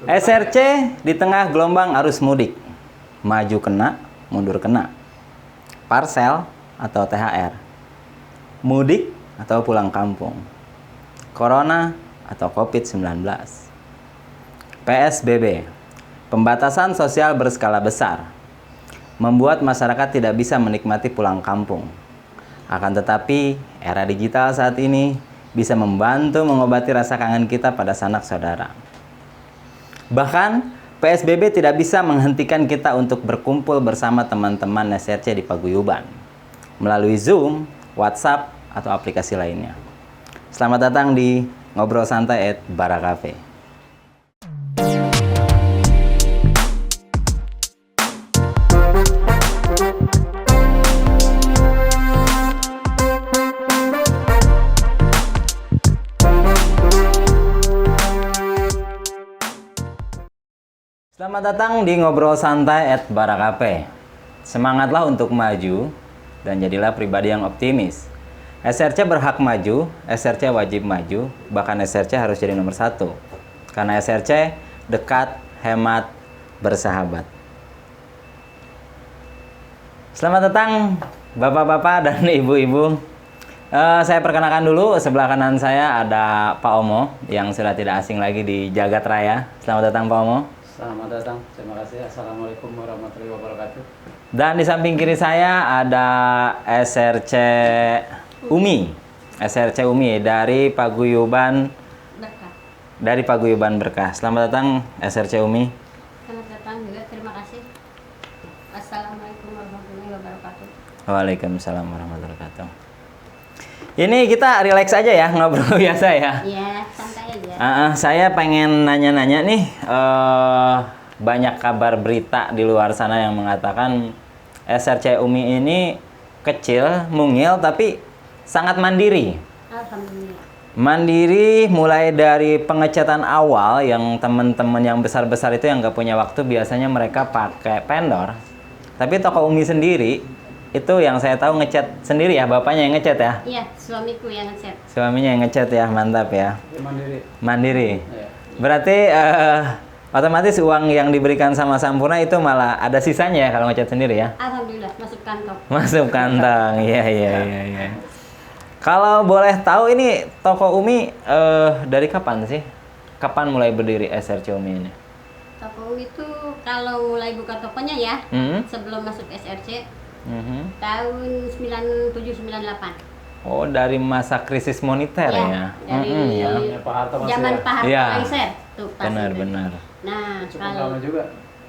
SRC di tengah gelombang arus mudik. Maju kena, mundur kena. Parsel atau THR. Mudik atau pulang kampung. Corona atau COVID-19. PSBB, pembatasan sosial berskala besar, membuat masyarakat tidak bisa menikmati pulang kampung. Akan tetapi, era digital saat ini bisa membantu mengobati rasa kangen kita pada sanak saudara. Bahkan, PSBB tidak bisa menghentikan kita untuk berkumpul bersama teman-teman SRC di paguyuban, melalui Zoom, WhatsApp, atau aplikasi lainnya. Selamat datang di Ngobrol Santai @Bara Cafe. Selamat datang di Ngobrol Santai @Bara Cafe. Semangatlah untuk maju dan jadilah pribadi yang optimis. SRC berhak maju, SRC wajib maju, bahkan SRC harus jadi nomor 1. Karena SRC dekat, hemat, bersahabat. Selamat datang bapak-bapak dan ibu-ibu. Saya perkenalkan dulu, sebelah kanan saya ada Pak Omo yang sudah tidak asing lagi di Jagat Raya. Selamat datang Pak Omo. Selamat datang, terima kasih. Assalamualaikum warahmatullahi wabarakatuh. Dan di samping kiri saya ada SRC Umi. SRC Umi dari Paguyuban Berkah. dari Paguyuban Berkah. Selamat datang SRC Umi. Selamat datang juga, terima kasih. Assalamualaikum warahmatullahi wabarakatuh. Waalaikumsalam warahmatullahi wabarakatuh. Ini kita relax aja ya, ngobrol biasa ya. Iya, santai aja. Saya pengen nanya-nanya nih, banyak kabar berita di luar sana yang mengatakan SRC Umi ini kecil, mungil, tapi sangat mandiri. Alhamdulillah. Mandiri mulai dari pengecatan awal yang teman-teman yang besar-besar itu yang nggak punya waktu, biasanya mereka pakai vendor. Tapi toko Umi sendiri, itu yang saya tahu ngecat sendiri ya, bapaknya yang ngecat ya? Iya, suamiku yang nge-set. Suaminya yang ngecat ya, mantap ya. Mandiri. Mandiri. Ya. Berarti otomatis uang yang diberikan sama Sampurna itu malah ada sisanya ya kalau ngecat sendiri ya? Alhamdulillah, masuk kantong. Masuk kantong, iya. Kalau boleh tahu ini toko Umi dari kapan sih? Kapan mulai berdiri SRC Umi ini? Toko itu kalau mulai buka tokonya ya, sebelum masuk SRC, tahun 97-98. Oh, dari masa krisis moneter ya? Dari Ya. Pak Harto masih zaman ya? Pak Harto Iya. Lengser. Tuh, pas itu. Benar. Nah, Cukup kalau lama juga.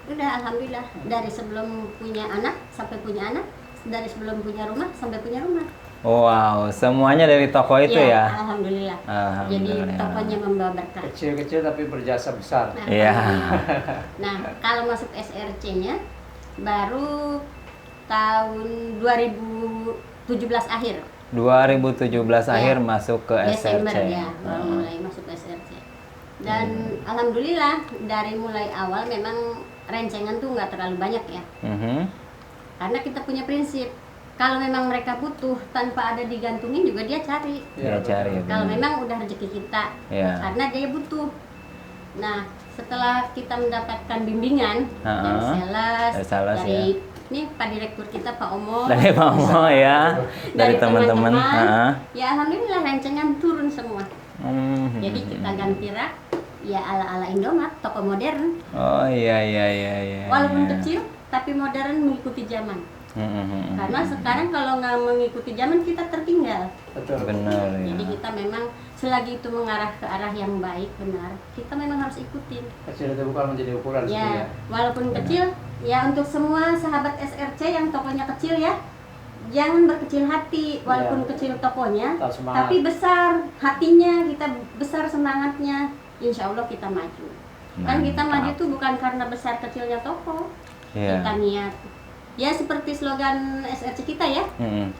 udah alhamdulillah dari sebelum punya anak sampai punya anak, dari sebelum punya rumah sampai punya rumah. Wow, semuanya dari toko itu ya? Alhamdulillah. Alhamdulillah. Jadi tokonya membawa berkah. Kecil-kecil tapi berjasa besar. Nah, Iya. nah, kalau masuk SRC-nya baru tahun 2017 akhir. 2017 Ya. akhir masuk ke Desember SRC. ya, baru mulai masuk SRC. Dan alhamdulillah dari mulai awal memang rencengan tuh nggak terlalu banyak ya. Karena kita punya prinsip, kalau memang mereka butuh tanpa ada digantungin juga dia cari. Dia cari. Kalau benar. memang udah rezeki kita, Iya. karena dia butuh. Nah, setelah kita mendapatkan bimbingan dari sales, dari ini Pak Direktur kita Pak Omo, Dari Pak Omo ya, dari teman-teman. ya alhamdulillah rencengan turun semua. Jadi kita ganti rak, ya ala-ala Indomaret, toko modern. Oh iya. Walaupun kecil, tapi modern mengikuti zaman. Karena sekarang kalau nggak mengikuti zaman kita tertinggal. Betul. Benar ya. Jadi kita memang selagi itu mengarah ke arah yang baik benar, kita memang harus ikutin. Kecil itu bukan menjadi ukuran Ya, walaupun kecil, ya untuk semua sahabat SRC yang tokonya kecil ya, jangan berkecil hati walaupun kecil tokonya, Tetap semangat. tapi besar hatinya, kita besar semangatnya, insya Allah kita maju. Kan kita maju tuh bukan karena besar kecilnya toko, Iya. kita niat. Ya seperti slogan SRC kita ya,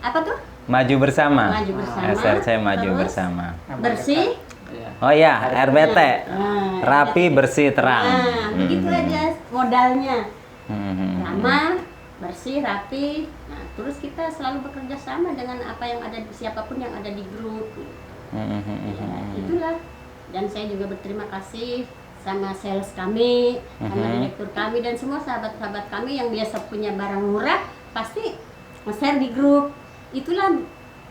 apa tuh? Maju bersama. Maju bersama. SRC maju terus bersama. bersih. Iya. Oh iya, RBT. Nah, Rapi, bersih, terang. Nah, begitu aja modalnya. Hmm. Ramah, bersih, rapi. Nah, terus kita selalu bekerja sama dengan apa yang ada siapapun yang ada di grup. Ya, itulah. Dan saya juga berterima kasih sama sales kami, sama direktur kami dan semua sahabat-sahabat kami yang biasa punya barang murah pasti nge-share di grup. Itulah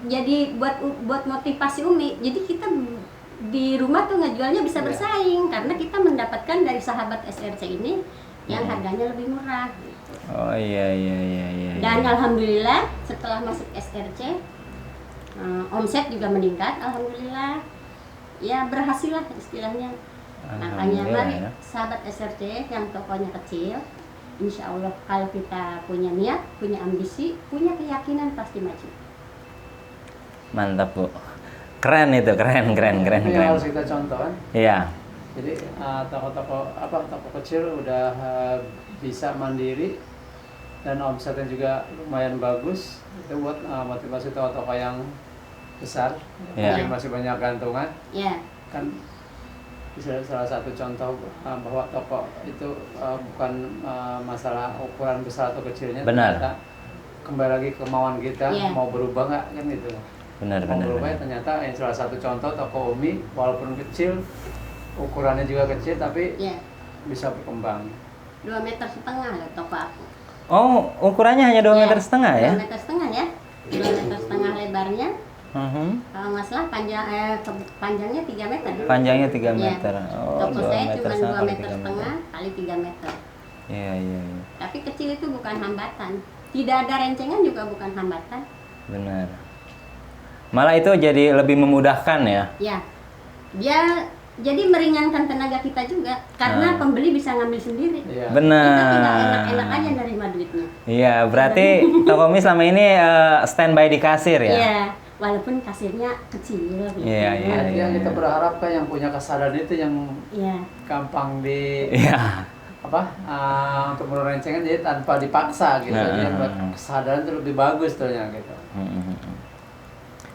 jadi buat motivasi Umi. Jadi kita di rumah tuh ngejualnya bisa bersaing karena kita mendapatkan dari sahabat SRC ini yang harganya lebih murah gitu. Oh iya. Dan alhamdulillah setelah masuk SRC omset juga meningkat, alhamdulillah. Ya berhasil lah istilahnya. Makanya mari sahabat SRC yang tokonya kecil, insya Allah kalau kita punya niat, punya ambisi, punya keyakinan pasti maju. Mantap Bu, keren itu, keren. Ini harus kita contoh kan. Iya. Jadi toko kecil udah bisa mandiri dan omsetnya juga lumayan bagus. Itu buat motivasi toko-toko yang besar, Yeah. yang masih banyak gantungan. Ya, Kan bisa salah satu contoh bahwa toko itu bukan masalah ukuran besar atau kecilnya. Benar. Ternyata kembali lagi kemauan kita Yeah. mau berubah nggak kan gitu. Benar. Mau berubah ternyata yang salah satu contoh toko Umi walaupun kecil ukurannya juga kecil tapi ya. bisa berkembang. 2,5 meter loh toko aku. Oh, ukurannya hanya 2,5 Ya, meter ya? 2,5 meter ya. 2,5 meter lebarnya. Kalau nggak salah panjangnya 3 meter. Panjangnya 3 Iya. meter. Oh, Toko 2 saya meter cuma setengah 2,5 kali meter 3 meter. kali 3 meter. Iya. Tapi kecil itu bukan hambatan. Tidak ada rencengan juga bukan hambatan. Benar. Malah itu jadi lebih memudahkan ya. Ya, dia jadi meringankan tenaga kita juga karena pembeli bisa ngambil sendiri. Iya. Kita tinggal Benar. enak-enak aja nerima duitnya. Iya, berarti toko mie selama ini standby di kasir ya? Iya, walaupun kasirnya kecil. Gitu. Iya. Yang kita berharap kan yang punya kesadaran itu yang Iya. gampang di Iya. untuk menurun rencengan jadi tanpa dipaksa gitu. Jadi buat kesadaran itu lebih bagus ternyata gitu.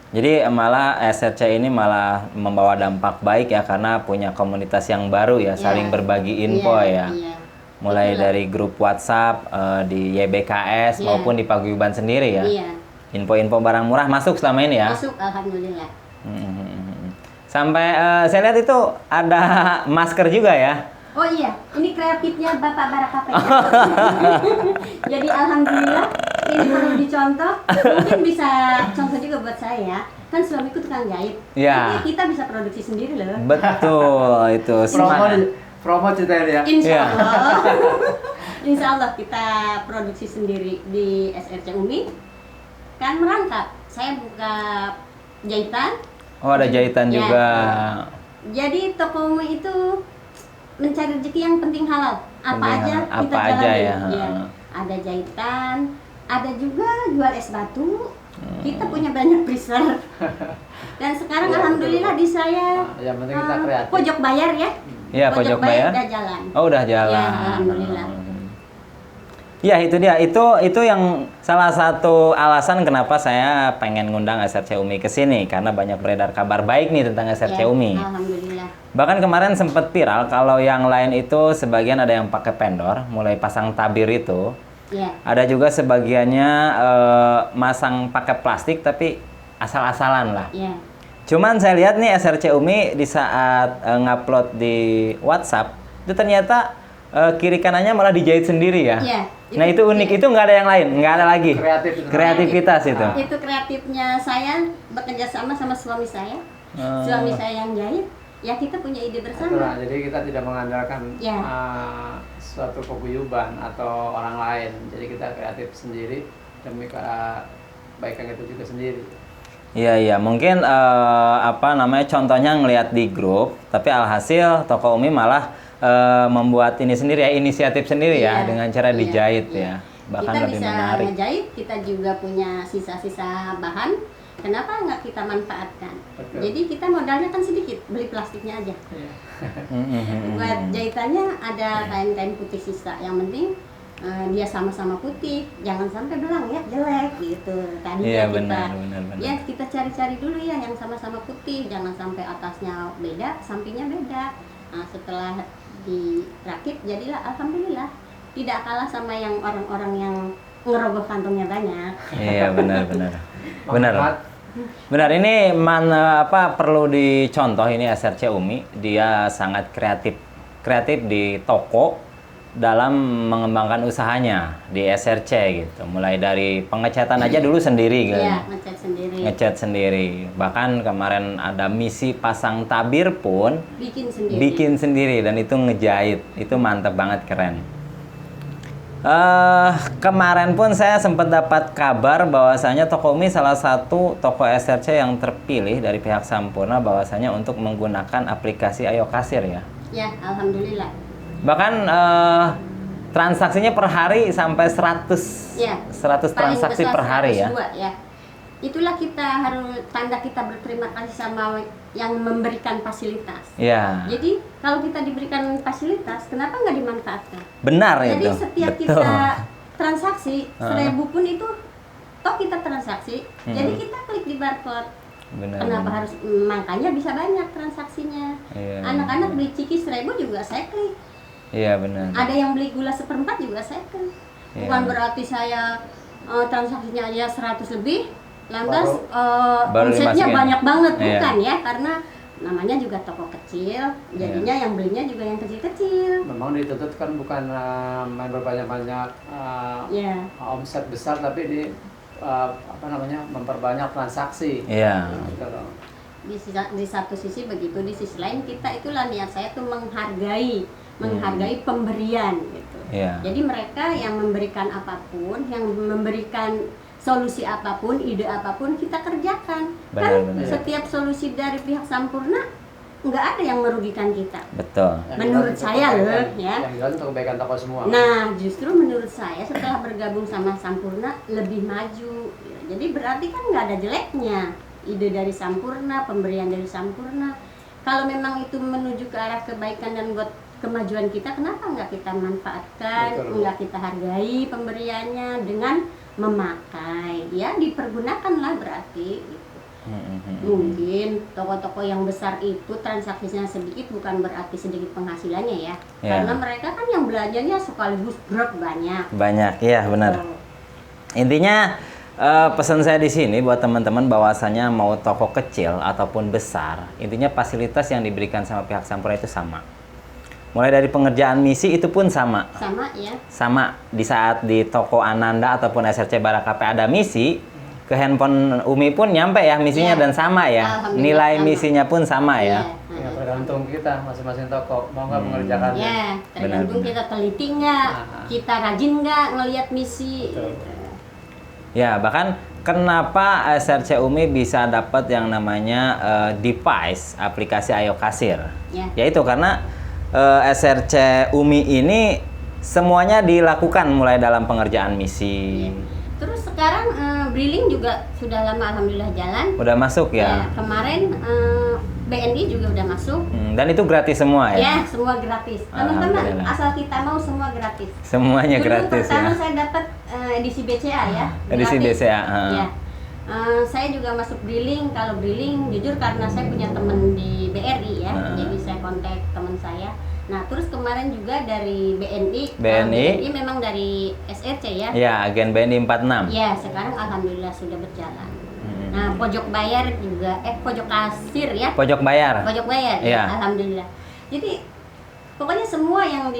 Jadi malah SRC ini malah membawa dampak baik ya karena punya komunitas yang baru ya, saling berbagi info ya. Iya. Mulai Itulah. dari grup WhatsApp di YBKS Iya. maupun di Paguyuban sendiri ya. Iya. Info-info barang murah masuk selama ini ya. Masuk alhamdulillah. Sampai saya lihat itu ada masker juga ya. Oh iya, ini kreatifnya Bapak Barakapek. Jadi alhamdulillah ini perlu dicontoh. Mungkin bisa contoh juga buat saya. Kan suamiku tukang jahit. Iya. Tapi kita bisa produksi sendiri loh. Betul itu semangat. Promo cerita ya. Insya Allah. Insya Allah kita produksi sendiri di SRC Umi. Kan merangkap. Saya buka jahitan. Oh ada jahitan Ya. juga. Jadi toko Umi itu mencari rezeki yang penting halal. Apa Penting aja halal. kita Apa aja jalanin. ya. Iya. Ada jahitan, ada juga jual es batu. Kita punya banyak freezer. Dan sekarang Iya, alhamdulillah betul. di saya Yang penting kita kreatif. pojok bayar ya. Iya pojok bayar. udah jalan. Oh udah jalan. Ya, alhamdulillah. Ya itu dia, itu yang salah satu alasan kenapa saya pengen ngundang SRC Umi ke sini karena banyak beredar kabar baik nih tentang SRC Ya, Umi. alhamdulillah. Bahkan kemarin sempat viral kalau yang lain itu sebagian ada yang pakai pendor, mulai pasang tabir itu. Ya. Ada juga sebagiannya masang pakai plastik tapi asal-asalan lah. Ya. Cuman saya lihat nih SRC Umi di saat ngupload di WhatsApp itu ternyata kiri kanannya malah dijahit sendiri ya. Iya, Nah itu unik, itu nggak ada yang lain, nggak ada lagi. Kreatif itu. Kreativitas itu. Itu kreatifnya saya bekerja sama suami saya. Suami saya yang jahit, ya kita punya ide Itulah, bersama. jadi kita tidak mengandalkan Ya. suatu paguyuban atau orang lain. Jadi kita kreatif sendiri demi kebaikan itu juga sendiri. Iya, mungkin contohnya ngelihat di grup, tapi alhasil toko Umi malah membuat ini sendiri ya, inisiatif sendiri ya, Iya, dengan cara iya, dijahit iya. ya, bahkan kita lebih bisa menarik. ngejahit, kita juga punya sisa-sisa bahan. Kenapa nggak kita manfaatkan? Betul. Jadi kita modalnya kan sedikit, beli plastiknya aja. Iya. Buat jahitannya ada kain-kain putih sisa. Yang penting dia sama-sama putih, jangan sampai belang ya jelek gitu. Tadinya Iya, kita benar. ya kita cari-cari dulu ya yang sama-sama putih, jangan sampai atasnya beda, sampingnya beda. Nah, setelah dirakit jadilah alhamdulillah tidak kalah sama yang orang-orang yang ngerogoh kantongnya banyak. Iya, benar. Manfaat. Benar, ini perlu dicontoh ini SRC Umi, dia sangat kreatif kreatif di toko dalam mengembangkan usahanya di SRC gitu. Mulai dari pengecatan aja dulu sendiri kan. Iya, ngecat sendiri. Ngecat sendiri. Bahkan kemarin ada misi pasang tabir pun Bikin sendiri. dan itu ngejahit. Itu mantap banget, keren. Kemarin pun saya sempat dapat kabar bahwasanya toko Umi salah satu toko SRC yang terpilih dari pihak Sampurna bahwasanya untuk menggunakan aplikasi Ayo Kasir ya. Ya, alhamdulillah. Bahkan transaksinya per hari sampai 100 Ya. 100 Paling transaksi besar per hari ya. 102, ya. Itulah kita harus tanda kita berterima kasih sama yang memberikan fasilitas. Iya. Jadi kalau kita diberikan fasilitas, kenapa nggak dimanfaatkan? Benar Jadi itu. setiap Betul. kita transaksi 1.000 pun itu toh kita transaksi, jadi kita klik di barcode. Benar. Kenapa benar. harus makanya bisa banyak transaksinya. Iya, Anak-anak beli ciki 1.000 juga saya klik. Iya benar. Ada yang beli gula 1/4 juga saya klik. Bukan Iya. berarti saya transaksinya aja 100 lebih, lantas baru omsetnya dimasukin. banyak banget, Iya. bukan ya? Karena namanya juga toko kecil, jadinya Iya. yang belinya juga yang kecil-kecil. Memang dituntut kan bukan main berbanyak-banyak Ya. omset besar, tapi ini memperbanyak transaksi. Iya. Gitu loh. Di satu sisi begitu, di sisi lain kita itulah niat saya tuh menghargai pemberian gitu. Iya. Jadi mereka yang memberikan apapun, yang memberikan solusi apapun, ide apapun kita kerjakan. Benar, Kan benar. setiap solusi dari pihak Sampurna nggak ada yang merugikan kita. Betul. Yang Menurut jelas saya untuk loh, kebaikan- ya. Yang jelas untuk kebaikan toko semua. Nah, justru menurut saya setelah bergabung sama Sampurna lebih maju. Jadi berarti kan nggak ada jeleknya. Ide dari Sampurna, pemberian dari Sampurna. Kalau memang itu menuju ke arah kebaikan dan buat kemajuan kita, kenapa nggak kita manfaatkan, Betul. nggak kita hargai pemberiannya dengan memakai? Ya, dipergunakanlah berarti. Gitu. Mungkin toko-toko yang besar itu transaksinya sedikit bukan berarti sedikit penghasilannya ya. Ya. Karena mereka kan yang belanjanya sekaligus banyak. Banyak, iya benar. Oh, Intinya pesan saya di sini buat teman-teman bahwasanya mau toko kecil ataupun besar, intinya fasilitas yang diberikan sama pihak Sampurna itu sama. Mulai dari pengerjaan misi itu pun sama. sama ya. Sama di saat di toko Ananda ataupun SRC Barakape ada misi, ke handphone Umi pun nyampe ya misinya Iya. dan sama ya. Alhamdulillah, Nilai sama. misinya pun sama ya. Ya, tergantung kita masing-masing toko mau nggak mengerjakannya. Ya, tergantung Benar. kita teliti nggak, Nah. kita rajin nggak ngelihat misi. Betul. Gitu. Ya, bahkan kenapa SRC Umi bisa dapat yang namanya device aplikasi Ayo Kasir? Ya. Yaitu karena SRC Umi ini semuanya dilakukan mulai dalam pengerjaan misi. Terus sekarang Briling juga sudah lama alhamdulillah jalan. Udah masuk ya? Kemarin BNI juga udah masuk. Dan itu gratis semua ya? Ya, semua gratis. Teman-teman, Alhamdulillah. asal kita mau semua gratis. Semuanya Dulu gratis pertama ya? saya dapat edisi BCA ya. Edisi gratis. BCA, Ya. Saya juga masuk Briling. Kalau Briling, jujur karena saya punya teman di BRI ya, jadi saya kontak teman saya. Nah, terus kemarin juga dari BNI. BNI memang dari SRC ya. Ya, agen BNI 46. Ya, sekarang alhamdulillah sudah berjalan. Nah, pojok bayar juga, pojok kasir ya. Pojok bayar. Pojok bayar, Iya. ya, alhamdulillah. Jadi pokoknya semua yang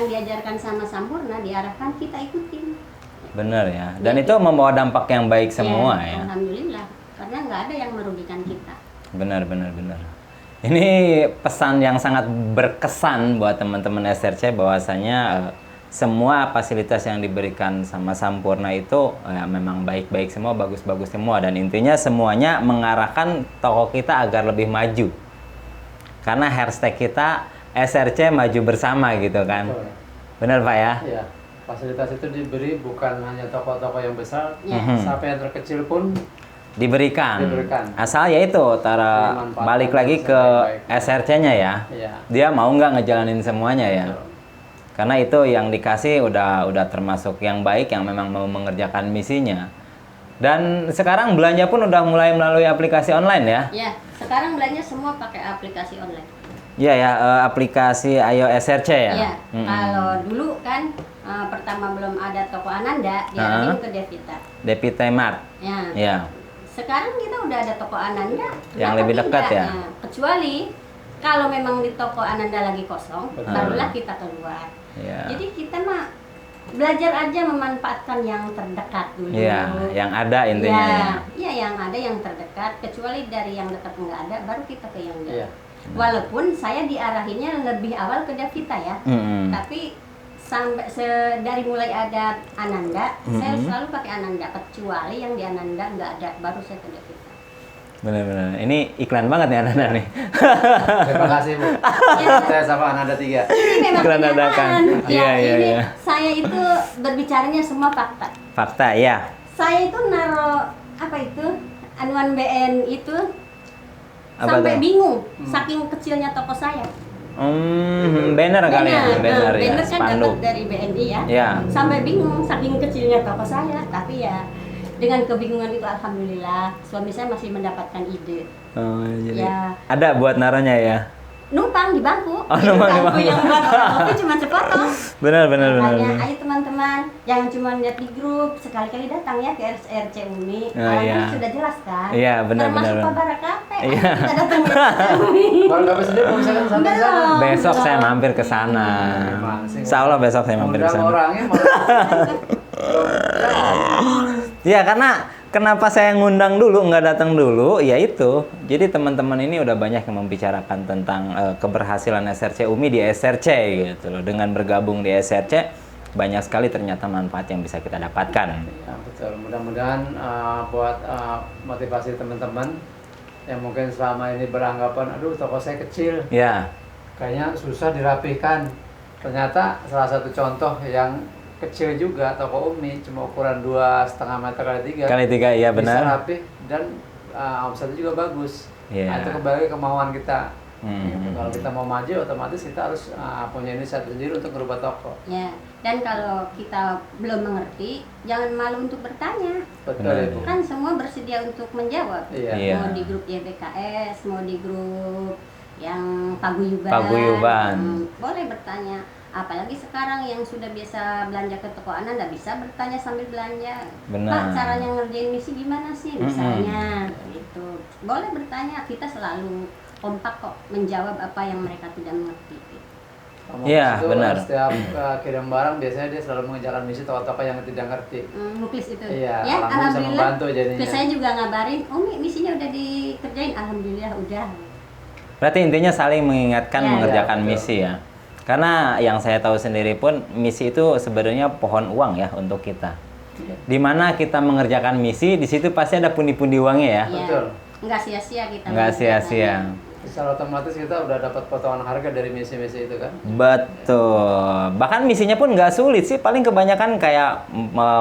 diajarkan sama Sampurna diarahkan kita ikutin. Bener ya. Dan itu membawa dampak yang baik semua ya. Alhamdulillah, karena nggak ada yang merugikan kita. Benar. Ini pesan yang sangat berkesan buat teman-teman SRC bahwasanya semua fasilitas yang diberikan sama Sampurna itu memang baik-baik semua, bagus-bagus semua, dan intinya semuanya mengarahkan toko kita agar lebih maju. Karena hashtag kita SRC maju bersama gitu kan. Betul. Benar Pak ya? Iya, fasilitas itu diberi bukan hanya toko-toko yang besar, Ya. sampai yang terkecil pun Diberikan. Asal yaitu Dimanfaatkan balik lagi ke sebaik-baiknya. SRC-nya ya. Iya. Dia mau nggak ngejalanin semuanya ya. Betul. Karena itu yang dikasih udah termasuk yang baik, yang memang mau mengerjakan misinya. Dan sekarang belanja pun udah mulai melalui aplikasi online ya. Ya, sekarang belanja semua pakai aplikasi online. Iya ya, aplikasi Ayo SRC ya. Ya, kalau dulu kan pertama belum ada toko Ananda, diarahin ke Devita. Devita Mart. Ya. Ya. Sekarang kita udah ada toko Ananda Yang kenapa lebih dekat tidak? ya? Nah, kecuali Kalau memang di toko Ananda lagi kosong, Betul. barulah kita keluar. Iya. Jadi kita mah belajar aja memanfaatkan yang terdekat dulu. Iya, yang ada intinya ya. Iya, yang ada yang terdekat. Kecuali dari yang dekat nggak ada, baru kita ke yang Iya. dekat. Walaupun saya diarahinnya lebih awal ke Davita ya, Mm-mm. tapi sampai dari mulai ada Ananda, saya selalu pakai Ananda. Kecuali yang di Ananda nggak ada, baru saya ke Davita. Benar-benar. Ini iklan banget nih Ananda nih. Terima kasih Bu. Saya sama Ananda 3. Ini memang Iklan dadakan. kenyataan. Iya, iya, ini iya. saya itu berbicaranya semua fakta. Fakta, ya. Saya itu naro apa itu anuan BN itu Apa sampai tuh? bingung saking kecilnya toko saya. Banner kali ya, banner ya, banner kan spanduk. dapat dari BNI ya. Ya. Sampai bingung saking kecilnya toko saya, tapi ya dengan kebingungan itu alhamdulillah suami saya masih mendapatkan ide. Oh, jadi Ya. ada buat naruhnya ya. Numpang di bangku. Oh, Di numpang di bangku bangku. yang buat orang kopi cuma sepotong. Benar. Makanya ayo teman-teman, jangan cuma lihat di grup, sekali-kali datang ya ke RC Umi. Oh, Alamatnya iya. sudah jelas kan? Iya, benar, Termasuk benar, Pak benar. Barakape, ayo Iya. kita datang ke RC Umi. Baru dapat sendiri mau misalkan sampai sana. Belum. Besok saya mampir ke sana. Gimana sih? Insya Allah besok saya mampir ke Undang sana. orangnya malah. Ya karena kenapa saya ngundang dulu nggak datang dulu ya itu. Jadi teman-teman ini udah banyak yang membicarakan tentang keberhasilan SRC Umi di SRC gitu loh. Dengan bergabung di SRC banyak sekali ternyata manfaat yang bisa kita dapatkan. Ya betul. Mudah-mudahan buat motivasi teman-teman yang mungkin selama ini beranggapan, aduh toko saya kecil, Ya, kayaknya susah dirapihkan. Ternyata salah satu contoh yang kecil juga toko Umi cuma ukuran 2,5 meter kali 3 kali 3 ya bisa benar. rapih dan omsetnya juga bagus. Iya. Nah, itu kembali kemauan kita. Hmm. Gitu. Kalau kita mau maju, otomatis kita harus punya inisiatif sendiri untuk merubah toko. Ya, dan kalau kita belum mengerti, jangan malu untuk bertanya. Betul Benar. Ibu. Kan semua bersedia untuk menjawab. Iya. Iya. Mau di grup YBKS, mau di grup yang Paguyuban. Paguyuban. Boleh bertanya. Apalagi sekarang yang sudah biasa belanja ke toko Anda bisa bertanya sambil belanja. Benar. Pak, caranya ngerjain misi gimana sih? Misalnya gitu. Boleh bertanya, kita selalu kompak kok menjawab apa yang mereka tidak mengerti. Kamu Iya, itu benar. Setiap kirim barang biasanya dia selalu mengejarkan misi toko-toko yang tidak ngerti. Muklis itu. Iya, Ya, alhamdulillah bisa membantu jadinya. Terus saya juga ngabarin, Umi misinya udah dikerjain, alhamdulillah udah. Berarti intinya saling mengingatkan Ya. mengerjakan Ya, betul. misi ya. Karena yang saya tahu sendiri pun misi itu sebenarnya pohon uang ya untuk kita. Iya. Di mana kita mengerjakan misi, di situ pasti ada pundi-pundi uangnya ya. Iya. Betul. Nggak sia-sia kita. Nggak sia-sia. Secara otomatis kita udah dapat potongan harga dari misi-misi itu kan. Betul. Bahkan misinya pun nggak sulit sih, paling kebanyakan kayak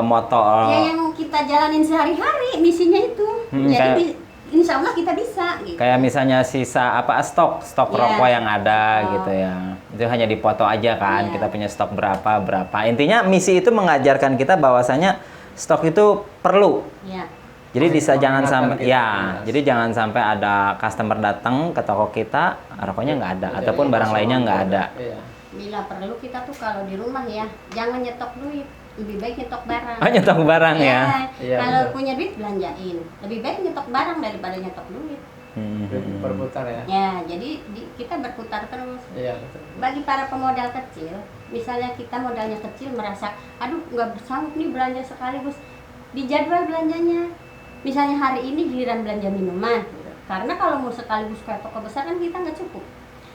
motor. Ya yang kita jalanin sehari-hari misinya itu. Jadi kayak- insya Allah kita bisa gitu. Kayak misalnya sisa stok Iya. rokok yang ada Oh. gitu ya. Itu hanya dipoto aja kan, Iya. kita punya stok berapa. Intinya misi itu mengajarkan kita bahwasanya stok itu perlu. Ya. Jadi bisa jangan Mengingatkan sampai kita. ya, Yes. jadi jangan sampai ada customer datang ke toko kita, rokoknya nggak ada, Jadi ataupun barang kosongan lainnya nggak ada. Iya. Bila perlu kita tuh kalau di rumah ya, jangan nyetok duit. Lebih baik nyetok barang. Oh, nyetok barang ya. Iya, Kalau betul. punya duit belanjain. Lebih baik nyetok barang daripada nyetok duit. Berputar ya. Ya, jadi kita berputar terus. Iya betul. Bagi para pemodal kecil, misalnya kita modalnya kecil merasa, aduh nggak bersanggup nih belanja sekaligus, dijadwal belanjanya. Misalnya hari ini giliran belanja minuman, karena kalau mau sekaligus kayak toko besar kan kita nggak cukup.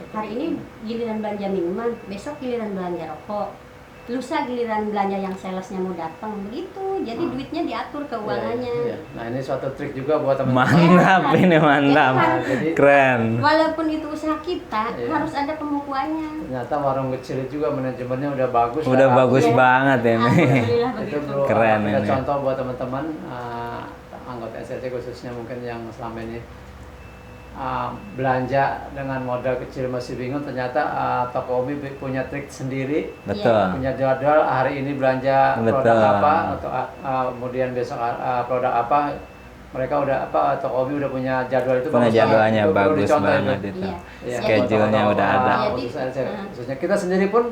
Hari ini giliran belanja minuman, besok giliran belanja rokok, lusa giliran belanja yang salesnya mau datang, begitu. Jadi duitnya diatur keuangannya. Iya. Nah ini suatu trik juga buat teman-teman. Mantap ini mantap, Jadi- keren. Walaupun itu usaha kita, Iya. harus ada pembukuannya. Ternyata warung kecil itu juga manajemennya udah bagus. Udah bagus Iya. banget ini. Alhamdulillah Itu begitu. bro, Keren kita ini. contoh buat teman-teman anggota SRC khususnya mungkin yang selama ini belanja dengan modal kecil masih bingung. Ternyata toko Umi punya trik sendiri, Betul. punya jadwal hari ini belanja Betul. produk apa atau kemudian besok produk apa. Mereka udah toko Umi udah punya jadwal itu. Punya bagus banget. jadwalnya Itu perlu bagus dicontoh banget itu. itu. Iya. Iya, Schedule-nya buat udah ada. khusus SRC. Khususnya kita sendiri pun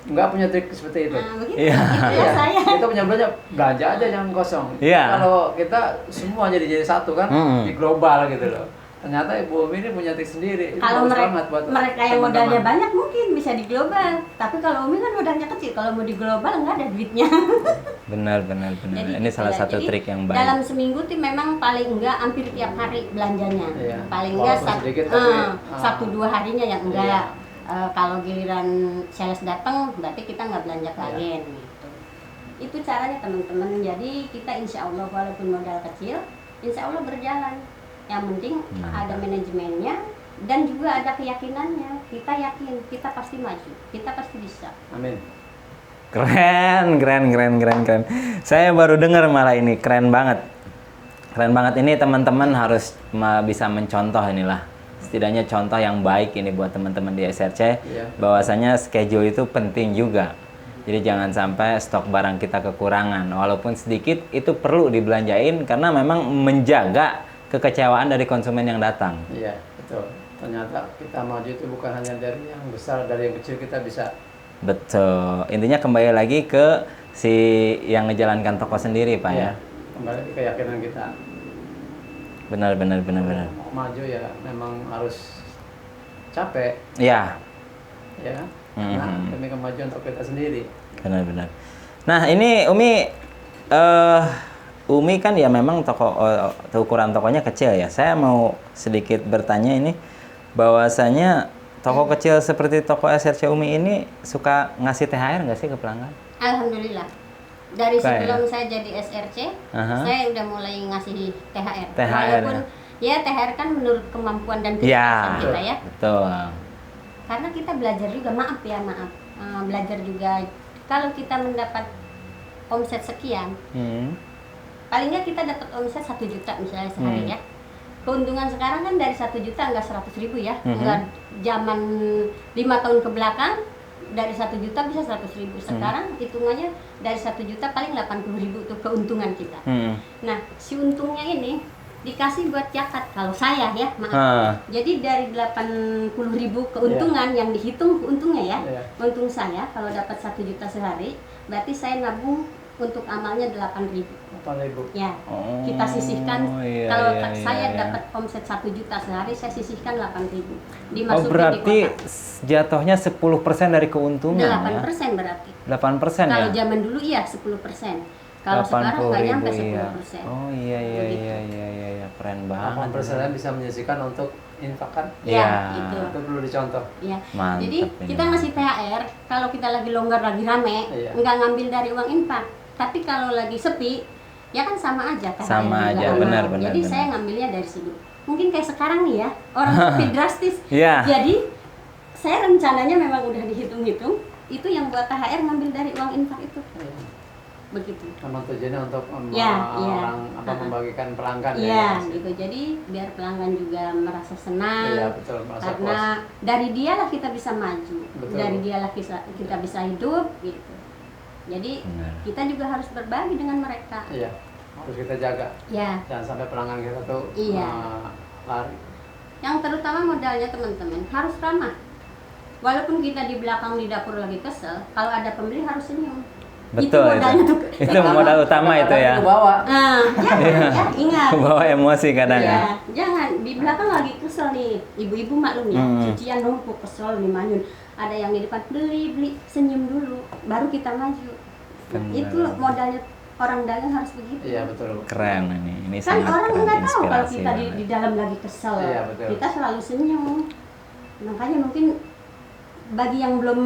nggak punya trik seperti itu. Nah, begitu. Iya. Gitu ya saya. Kita punya belanja aja jangan kosong. Iya. Kalau kita semua jadi satu kan Mm-mm. di global gitu loh. Ternyata Ibu Umi ini punya trik sendiri. Itu Kalau bagus banget buat mereka yang teman-teman. modalnya banyak mungkin bisa di global, tapi kalau Umi kan modalnya kecil, kalau mau di global nggak ada duitnya. Benar. Ini salah gitu. satu Jadi, trik yang baik. dalam seminggu tuh memang paling enggak hampir tiap hari belanjanya. Iya. Paling enggak Walaupun sedikit, tapi, 1-2 harinya yang enggak. Iya. Kalau giliran sales datang berarti kita nggak belanja ke agen gitu. Itu caranya teman-teman. Jadi kita insya Allah walaupun modal kecil, insya Allah berjalan. Yang penting ada manajemennya dan juga ada keyakinannya. Kita yakin kita pasti maju, kita pasti bisa. Amin. Keren. Saya baru dengar malah ini, keren banget. Keren banget ini, teman-teman harus bisa mencontoh inilah. Setidaknya contoh yang baik ini buat teman-teman di SRC, Iya. bahwasanya schedule itu penting juga. Jadi jangan sampai stok barang kita kekurangan, walaupun sedikit itu perlu dibelanjain karena memang menjaga kekecewaan dari konsumen yang datang. Iya, betul. Ternyata kita maju itu bukan hanya dari yang besar, dari yang kecil kita bisa. Betul. Intinya kembali lagi ke si yang ngejalankan toko sendiri, Pak ya. Kembali ke keyakinan kita. Benar. Mau maju ya memang harus capek, Ya, ya. Karena demi kemajuan toko kita sendiri. benar. Nah, ini Umi kan ya memang ukuran tokonya kecil ya. Saya mau sedikit bertanya ini, bahwasanya toko kecil seperti toko SRC Umi ini suka ngasih THR nggak sih ke pelanggan? Alhamdulillah. Dari Suka, sebelum saya jadi SRC, saya udah mulai ngasih THR. THR, Walaupun ya THR kan menurut kemampuan dan Ya, kebiasaan kita ya. betul. Karena kita belajar juga, maaf. Belajar juga kalau kita mendapat omset sekian, paling nggak kita dapat omset 1 juta misalnya sehari ya. Keuntungan sekarang kan dari 1 juta nggak 100.000 ya. Nggak zaman 5 tahun ke belakang dari 1 juta bisa 100.000. Sekarang hitungannya dari 1 juta paling 80.000 tuh keuntungan kita. Nah, si untungnya ini dikasih buat zakat kalau saya ya, maaf. Jadi dari 80.000 keuntungan yang dihitung untungnya ya. Untung saya kalau dapat 1 juta sehari, berarti saya nabung untuk amalnya 8.000. 8.000. Ya, kita sisihkan. Kalau saya iya. dapat omset 1 juta sehari, saya sisihkan 8.000. Oh, Dimasukin berarti di kotak. jatuhnya 10% dari keuntungan 8% berarti. 8% Kalau ya? zaman dulu iya 10%. Kalau sekarang nggak nyampe 10%. Oh iya, keren banget. 8% bisa menyisihkan untuk infak kan? Ya, Iya. itu. Itu perlu dicontoh. Ya. Mantap Jadi ini. kita ngasih THR kalau kita lagi longgar, lagi rame, Iya. nggak ngambil dari uang infak. Tapi kalau lagi sepi, ya kan sama aja THR Sama juga aja, amal. benar. Jadi saya ngambilnya dari sini. Mungkin kayak sekarang nih ya, orang sepi drastis. Iya. Jadi saya rencananya memang udah dihitung-hitung, itu yang buat THR ngambil dari uang infak itu. Begitu. Memang tujuannya untuk Ya, orang membagikan pelanggan Iya, ya. gitu. Jadi biar pelanggan juga merasa senang. Iya, betul, merasa Karena dari dialah kita bisa maju. Betul. Dari dialah kita bisa hidup gitu. Jadi Benar. kita juga harus berbagi dengan mereka. Iya, harus kita jaga. Ya, Jangan sampai pelanggan kita tuh Iya. lari. yang terutama modalnya teman-teman harus ramah. Walaupun kita di belakang di dapur lagi kesel, kalau ada pembeli harus senyum. Betul modalnya tuh. itu modal utama itu ya. Bawa. Nah, jangan, ya, ingat. Bawa emosi kadang ya. Ya, jangan di belakang lagi kesel nih, ibu-ibu maklum ya, cucian numpuk kesel nih manyun. Ada yang di depan beli senyum dulu, baru kita maju. Benar. Itu modalnya orang dagang harus begitu. Iya, betul. Keren ini Kan sangat orang keren, nggak tahu kalau inspirasi kita banget. di dalam lagi kesel. Iya, betul. Kita selalu senyum. Makanya mungkin bagi yang belum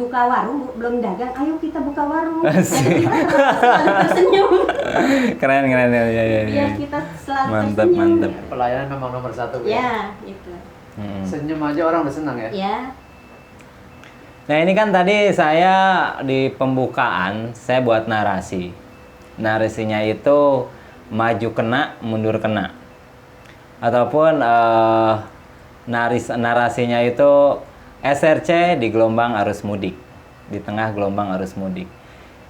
buka warung, belum dagang, ayo kita buka warung. Jadi kita selalu tersenyum. Keren ya. Biar kita selalu Mantap, tersenyum. mantap. Pelayanan memang nomor 1 ya. Ya, itu. Senyum aja orang udah senang ya. Ya. Nah ini kan tadi saya di pembukaan saya buat narasi. Narasinya itu maju kena, mundur kena. Ataupun narasinya itu SRC di gelombang arus mudik. Di tengah gelombang arus mudik.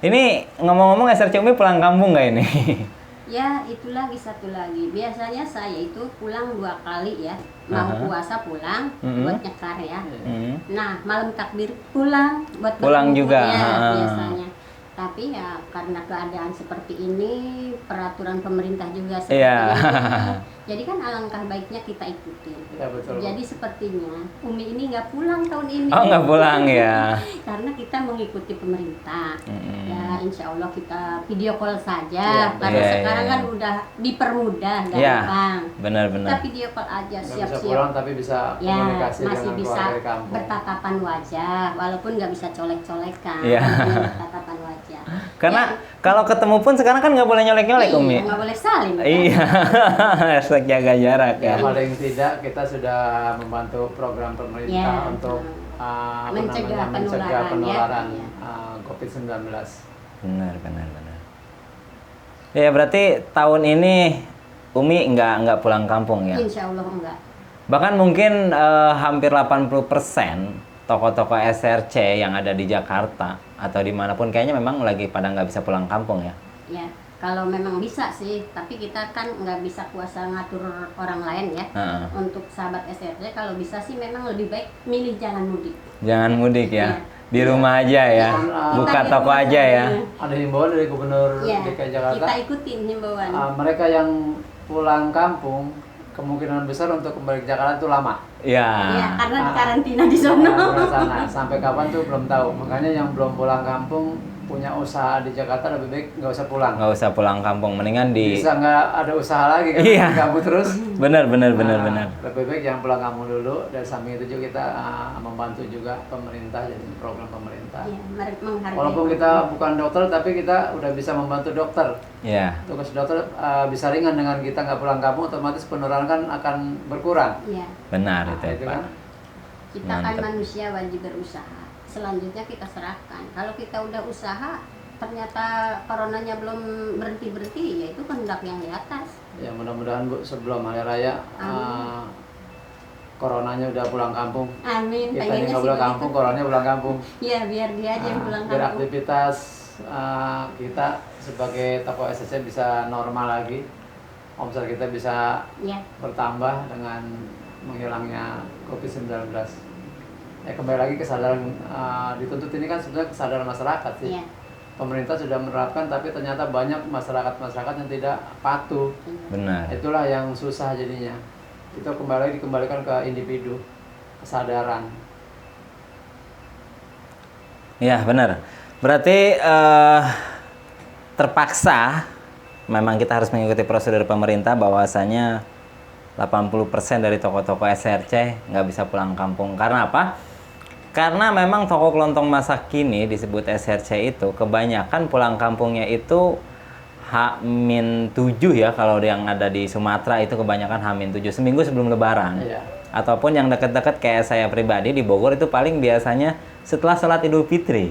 Ini ngomong-ngomong SRC Umi pulang kampung nggak ini? Ya, itu lagi satu lagi. Biasanya saya itu pulang 2 kali ya. Mau puasa pulang buat nyekar ya. Nah, malam takbir pulang buat Pulang berkumpul juga. ya, biasanya. Tapi ya karena keadaan seperti ini, peraturan pemerintah juga seperti Iya. ini. Jadi kan alangkah baiknya kita ikutin. Ya betul. Jadi sepertinya Umi ini nggak pulang tahun ini. Oh, nggak pulang ya. Karena kita mengikuti pemerintah. Mm-mm. Ya insya Allah kita video call saja. Iya, Karena iya, sekarang iya. kan udah dipermudah, Iya. gampang. Benar-benar. Kita video call aja Nggak bisa siap-siap. pulang tapi bisa Ya, komunikasi masih dengan bisa keluarga di kampung. bertatapan wajah, walaupun nggak bisa colek-colekan. Iya. tapi bertatapan wajah. Karena Ya, kalau ketemu pun sekarang kan nggak boleh nyolek-nyolek, iya, Umi. nggak boleh saling. kan? Iya. Hashtag jaga jarak Ya ya. paling tidak kita sudah membantu program pemerintah Ya, untuk mencegah mencegah penularan, penularan ya. COVID-19. Benar, benar, benar. Ya berarti tahun ini Umi nggak pulang kampung ya. Insya Allah enggak. Bahkan mungkin hampir 80% toko-toko SRC yang ada di Jakarta atau dimanapun kayaknya memang lagi pada nggak bisa pulang kampung ya. Ya, kalau memang bisa sih, tapi kita kan nggak bisa kuasa ngatur orang lain ya. Heeh. Untuk sahabat SRC, kalau bisa sih memang lebih baik milih jangan mudik. Jangan mudik ya. Iya. Di rumah aja ya. Iya. Buka Kita di toko rumah aja ya. saja. Ada himbauan dari Gubernur Ya, DKI Jakarta. kita ikutin himbauan. Mereka yang pulang kampung kemungkinan besar untuk kembali ke Jakarta itu lama. Ya. Ya, karena di karantina di sono. Ke sana. Sampai kapan tuh belum tahu. Makanya yang belum pulang kampung punya usaha di Jakarta lebih baik nggak usah pulang. Nggak usah pulang kampung, mendingan di. Bisa nggak ada usaha lagi kan? Iya. Di kampung terus. Benar, benar, Nah, benar, benar. Lebih baik yang pulang kampung dulu. Dan samping itu juga kita membantu juga pemerintah, jadi program pemerintah. Ya, menghargai. Walaupun kita bukan dokter, tapi kita udah bisa membantu dokter. Ya. Tugas dokter bisa ringan dengan kita nggak pulang kampung, otomatis penularan kan akan berkurang. Ya, Benar Nah, itu, itu Pak. kan. kita kan Mantap. manusia wajib berusaha. Selanjutnya kita serahkan. Kalau kita udah usaha, ternyata coronanya belum berhenti-berhenti, ya itu kehendak yang di atas. Ya mudah-mudahan Bu sebelum hari raya Amin. coronanya udah pulang kampung. Amin. Kita Pengennya nggak sih pulang begitu. kampung, coronanya pulang kampung. Iya, biar dia aja yang pulang Biar kampung. aktivitas kita sebagai toko SSC bisa normal lagi. Omset kita bisa Ya, bertambah dengan menghilangnya COVID-19. Ya kembali lagi kesadaran dituntut ini kan sebenarnya kesadaran masyarakat sih. iya. Pemerintah sudah menerapkan tapi ternyata banyak masyarakat yang tidak patuh. Benar. Itulah yang susah jadinya. Itu dikembalikan ke individu, kesadaran. Ya, benar. Berarti terpaksa memang kita harus mengikuti prosedur pemerintah bahwasanya 80% dari toko-toko SRC nggak bisa pulang kampung. Karena apa? Karena memang toko kelontong masa kini disebut SRC itu kebanyakan pulang kampungnya itu H-7 ya. Kalau yang ada di Sumatera itu kebanyakan H-7 seminggu sebelum Lebaran. Iya. Ataupun yang dekat-dekat kayak saya pribadi di Bogor itu paling biasanya setelah sholat Idul Fitri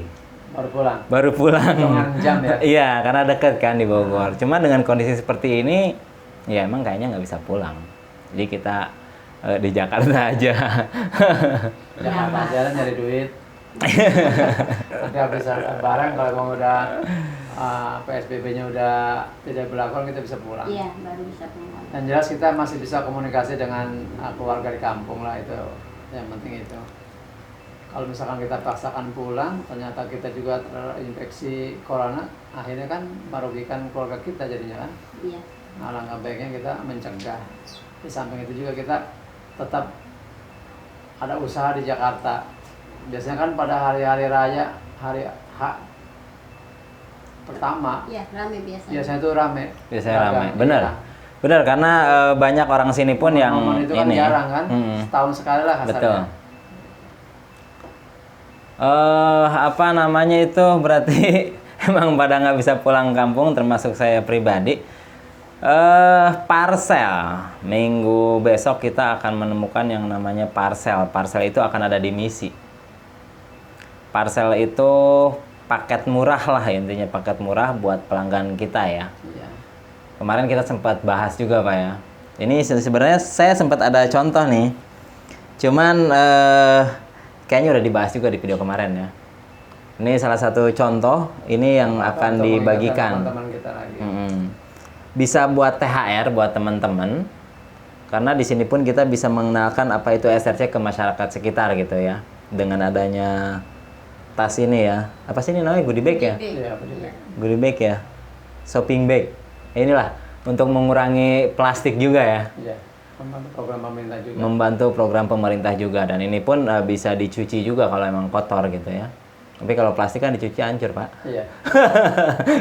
Baru pulang. baru pulang. Hitungan jam ya. Iya, karena dekat kan di Bogor. Cuma dengan kondisi seperti ini, ya emang kayaknya nggak bisa pulang. Jadi kita di Jakarta aja. Jakarta aja nyari duit. Nanti habis barang kalau emang udah PSBB-nya udah tidak berlaku kita bisa pulang. Iya, baru bisa pulang. Yang jelas kita masih bisa komunikasi dengan keluarga di kampung lah, itu yang penting itu. Kalau misalkan kita paksakan pulang, ternyata kita juga terinfeksi corona, akhirnya kan merugikan keluarga kita jadinya kan. Iya. Nah, alangkah baiknya kita mencegah. Di samping itu juga kita tetap ada usaha di Jakarta. Biasanya kan pada hari-hari raya, hari H pertama, Iya, rame biasanya. biasanya itu rame. Biasanya Dagang, ramai. Benar. iya. Benar karena banyak orang sini pun yang Momen itu kan ini. jarang kan, Mm-mm. setahun sekali lah Betul. kasarnya. Apa namanya itu berarti emang pada nggak bisa pulang kampung termasuk saya pribadi. Parcel minggu besok kita akan menemukan yang namanya parcel. Parcel itu akan ada di Misi. Parcel itu paket murah lah intinya, paket murah buat pelanggan kita ya. Iya. Kemarin kita sempat bahas juga Pak ya. Ini sebenarnya saya sempat ada contoh nih. Cuman kayaknya udah dibahas juga di video kemarin ya. Ini salah satu contoh, ini yang akan Untuk dibagikan. teman-teman kita lagi. Bisa buat THR buat teman-teman. Karena di sini pun kita bisa mengenalkan apa itu SRC ke masyarakat sekitar gitu ya. Dengan adanya tas ini ya. Apa sih ini namanya? Goodie bag ya? Iya, benar. Goodie bag ya. Shopping bag. Inilah untuk mengurangi plastik juga ya. Iya. Membantu program pemerintah juga. Membantu program pemerintah juga, dan ini pun bisa dicuci juga kalau emang kotor gitu ya. Tapi kalau plastik kan dicuci hancur, Pak. Iya.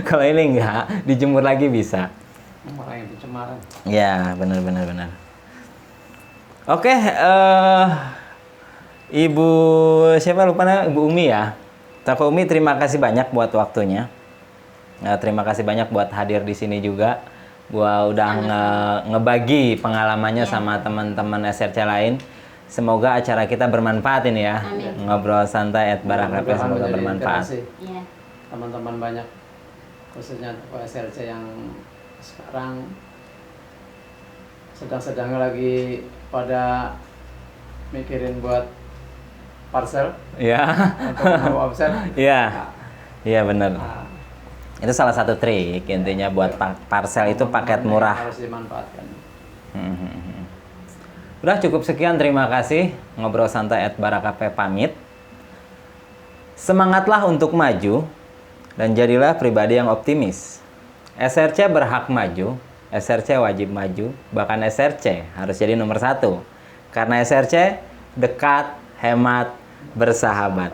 Kalau ini enggak, dijemur lagi bisa. Mengurangi pencemaran. Ya, benar. Oke, Ibu siapa lupa namanya? Ibu Umi ya. Toko Umi, terima kasih banyak buat waktunya. Terima kasih banyak buat hadir di sini juga. Gua udah ngebagi pengalamannya sama teman-teman SRC lain. Semoga acara kita bermanfaat ini ya. Amin. Ngobrol santai @Baraka Cafe, Mudah-mudahan semoga menjadi bermanfaat. inspirasi Iya. teman-teman banyak, khususnya toko SRC yang sekarang sedang lagi pada mikirin buat parcel Ya. untuk mau offset. Iya. Iya benar. Nah, Itu salah satu trik intinya buat parcel itu paket murah. harus dimanfaatkan. Udah cukup sekian, terima kasih. Ngobrol santai @Baraka Cafe pamit. Semangatlah untuk maju dan jadilah pribadi yang optimis. SRC berhak maju, SRC wajib maju, bahkan SRC harus jadi nomor 1. Karena SRC dekat, hemat, bersahabat.